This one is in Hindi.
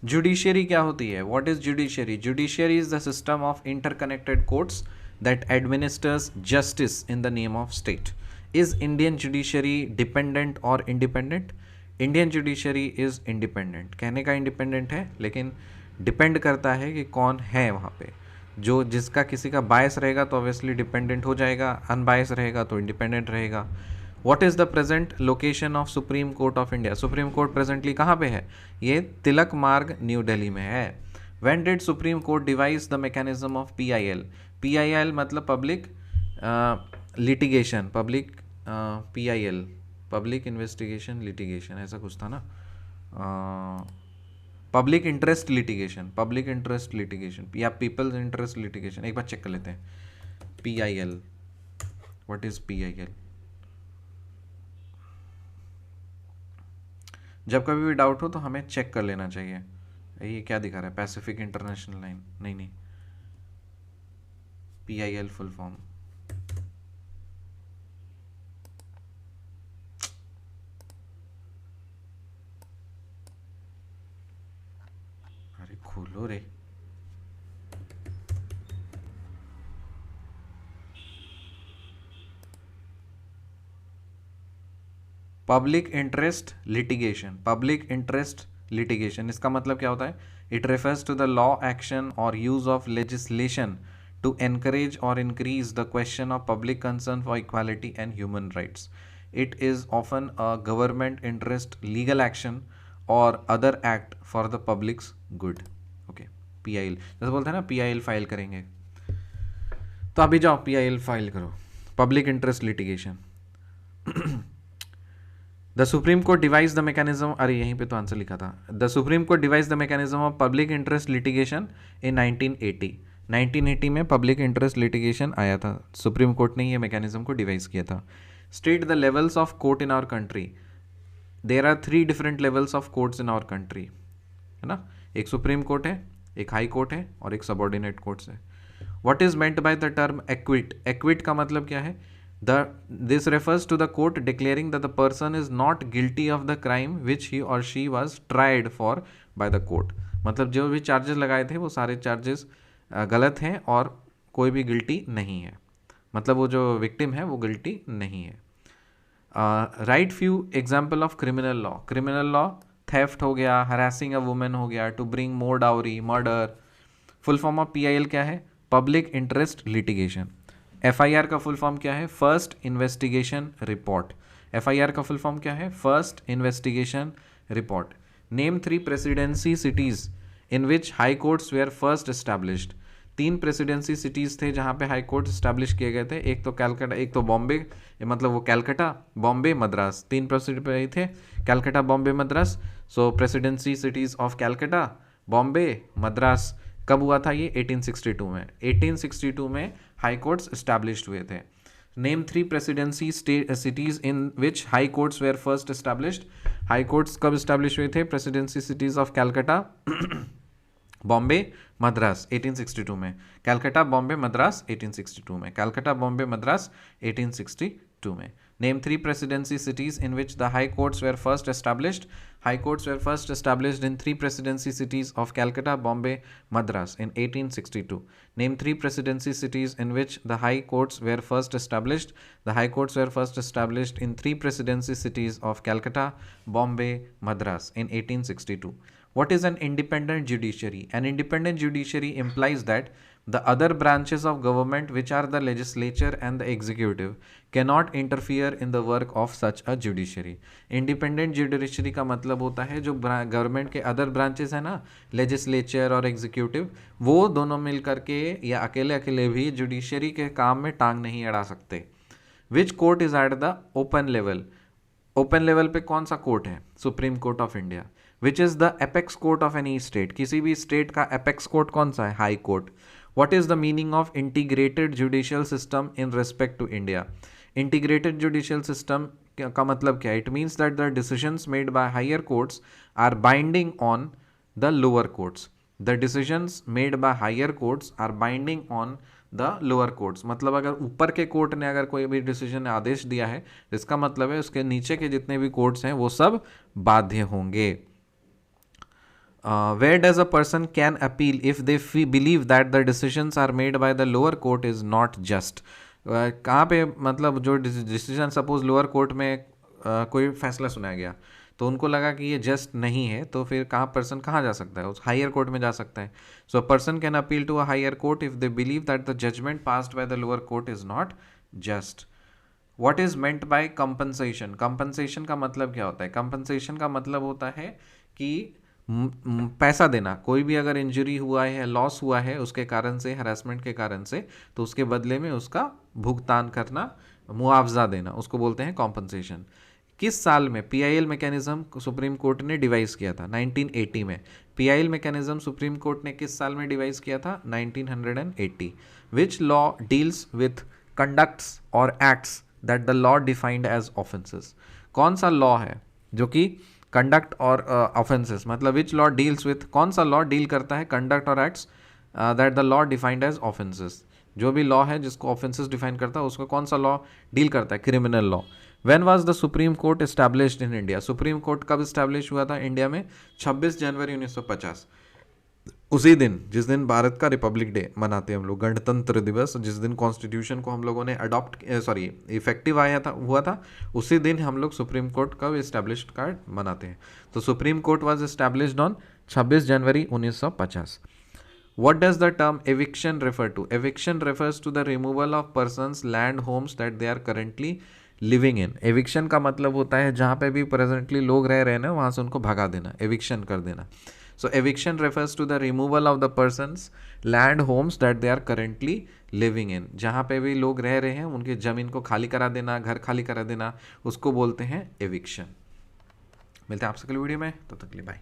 जुडिशियरी क्या होती है? What is judiciary? Judiciary is the system of interconnected courts that administers justice in the name of state. Is Indian judiciary dependent और independent? Indian judiciary is independent. कहने का इंडिपेंडेंट है, लेकिन डिपेंड करता है कि कौन है वहाँ पे. जो जिसका किसी का बायस रहेगा तो ऑब्वियसली डिपेंडेंट हो जाएगा, अनबायस रहेगा तो इंडिपेंडेंट रहेगा. What is the present location of supreme court of India? Supreme court presently कहाँ पे है? ये तिलक मार्ग न्यू दिल्ली में है. When did supreme court devise the mechanism of PIL? PIL मतलब public litigation, public PIL public investigation litigation, ऐसा कुछ था ना. Public interest litigation, public interest litigation या पीपल्स इंटरेस्ट लिटिगेशन. एक बार चेक कर लेते हैं. PIL, what is PIL? जब कभी भी डाउट हो तो हमें चेक कर लेना चाहिए. ये क्या दिखा रहा है? Pacific international line? नहीं नहीं, पीआईएल फुल फॉर्म. अरे खोलो रे. Public interest litigation, public interest litigation इसका मतलब क्या होता है? It refers to the law, action और use of legislation to encourage और increase the question of public concern for equality and human rights. It is often a government interest legal action और other act for the public's good. Okay, PIL जैसे बोलते हैं ना, पीआईएल फाइल करेंगे, तो अभी जाओ पीआईएल फाइल करो. Public interest litigation. The supreme court devise the mechanism, अरे यहीं पे तो आंसर लिखा था. The supreme court devise the mechanism of public interest litigation इन 1980. 1980 में पब्लिक इंटरेस्ट लिटिगेशन आया था. सुप्रीम कोर्ट ने ये मैकेनिज्म को डिवाइस किया था. State the levels of court in our country. There are 3 different levels of courts in our country, है ना. एक सुप्रीम कोर्ट है, एक हाई कोर्ट है और एक सबॉर्डिनेट कोर्ट्स है. What is meant by the term equity? Equity का मतलब क्या है? This refers to the court declaring that the person is not guilty of the crime which he or she was tried for by the court. मतलब जो भी चार्जेस लगाए थे वो सारे चार्जेस गलत हैं और कोई भी गिल्टी नहीं है. मतलब वो जो विक्टिम है वो गिल्टी नहीं है. Right few example of criminal law. Criminal law theft हो गया, हरासिंग अ वुमेन हो गया, to bring more dowry, murder. Full form of PIL क्या है? Public interest litigation. एफआईआर का फुल फॉर्म क्या है? First investigation report. एफआईआर का फुल फॉर्म क्या है? First investigation report. Name 3 presidency cities in which high courts were first established. 3 presidency cities थे जहाँ पे हाई कोर्ट इस्टेब्लिश किए गए थे. एक तो कैलकाटा, एक तो बॉम्बे, मतलब वो कैलकाटा, बॉम्बे, मद्रास. 3 प्रेसिडेंसी थे, Calcutta, Bombay, Madras. So presidency cities of Calcutta, Bombay, Madras. कब हुआ था ये? 1862 में. 1862 में हाई कोर्ट्स इस्टेब्लिश्ड हुए थे. Name 3 presidency cities in which high courts were first established. High courts कब इस्टेब्लिश हुए थे? Presidency cities of Calcutta, Bombay, Madras 1862 में. कैलकाटा, बॉम्बे, मद्रास 1862 में. कैलकाटा, बॉम्बे, मद्रास 1862 में. Name 3 presidency cities in which the high courts were first established. High courts were first established in 3 presidency cities of Calcutta, Bombay, Madras in 1862. Name 3 presidency cities in which the high courts were first established. The high courts were first established in 3 presidency cities of Calcutta, Bombay, Madras in 1862. What is an independent judiciary? An independent judiciary implies that the other branches of government, which are the legislature and the executive, cannot interfere in the work of such a judiciary. Independent judiciary का मतलब होता है जो गवर्नमेंट के अदर ब्रांचेस है ना, लेजिस्लेचर और एग्जीक्यूटिव, वो दोनों मिल करके या अकेले अकेले भी जुडिशरी के काम में टांग नहीं अड़ा सकते. Which court is at the open level? Open level पे कौन सा कोर्ट है? Supreme court of India. Which is the apex court of any state? किसी भी स्टेट का एपेक्स कोर्ट कौन सा है? High court. What is the meaning of integrated judicial system in respect to India? Integrated judicial system का मतलब क्या है? It means that the decisions made by higher courts are binding on the lower courts. The decisions made by higher courts are binding on the lower courts. मतलब अगर ऊपर के कोर्ट ने अगर कोई भी डिसीजन आदेश दिया है, इसका मतलब है उसके नीचे के जितने भी कोर्ट्स हैं वो सब बाध्य होंगे. Where does a person can appeal if they believe that the decisions are made by the lower court is not just? कहाँ पे मतलब जो डिसीजन सपोज लोअर कोर्ट में कोई फैसला सुनाया गया तो उनको लगा कि ये जस्ट नहीं है, तो फिर कहाँ पर्सन कहाँ जा सकता है? उस हायर कोर्ट में जा सकता है. So a person can appeal to a higher court if they believe that the judgment passed by the lower court is not just. What is meant by compensation? Compensation का मतलब क्या होता है? कंपनसेशन का मतलब होता है कि पैसा देना. कोई भी अगर इंजरी हुआ है, लॉस हुआ है उसके कारण से, हरासमेंट के कारण से, तो उसके बदले में उसका भुगतान करना, मुआवजा देना, उसको बोलते हैं कॉम्पनसेशन. किस साल में पीआईएल मैकेनिज्म सुप्रीम कोर्ट ने डिवाइस किया था? 1980 में. पीआईएल मैकेनिज्म सुप्रीम कोर्ट ने किस साल में डिवाइस किया था? 1980. Which law deals with conducts और acts that the law defined as offences? कौन सा लॉ है जो कि कंडक्ट और ऑफेंसेस, मतलब विच लॉ डील्स विथ, कौन सा लॉ डील करता है कंडक्ट और acts that the law defined as offences? जो भी लॉ है जिसको ऑफेंसेस डिफाइन करता है उसको कौन सा लॉ डील करता है? Criminal law. When was the supreme court established in India? Supreme court कब एस्टैब्लिश हुआ था इंडिया में? 26 जनवरी 1950. उसी दिन जिस दिन भारत का रिपब्लिक डे मनाते हैं हम लोग, गणतंत्र दिवस, जिस दिन कॉन्स्टिट्यूशन को हम लोगों ने इफेक्टिव हुआ था, उसी दिन हम लोग सुप्रीम कोर्ट का एस्टैब्लिश्ड कार्ड मनाते हैं. तो supreme court was established on 26 January 1950. What does the term eviction refer to? Eviction refers to the removal of persons, land, homes that they are currently living in. Eviction का मतलब होता है जहाँ पे भी presently लोग रह रहे हैं ना, वहाँ से उनको भगा देना, eviction कर देना. So eviction refers to the removal of the persons, land, homes that they are currently living in. जहाँ पे भी लोग रह रहे हैं उनकी ज़मीन को खाली करा देना, घर खाली करा देना, उसको बोलते हैं eviction. मिलते हैं आपसे अगली वीडियो में, तब तक के लिए बाय.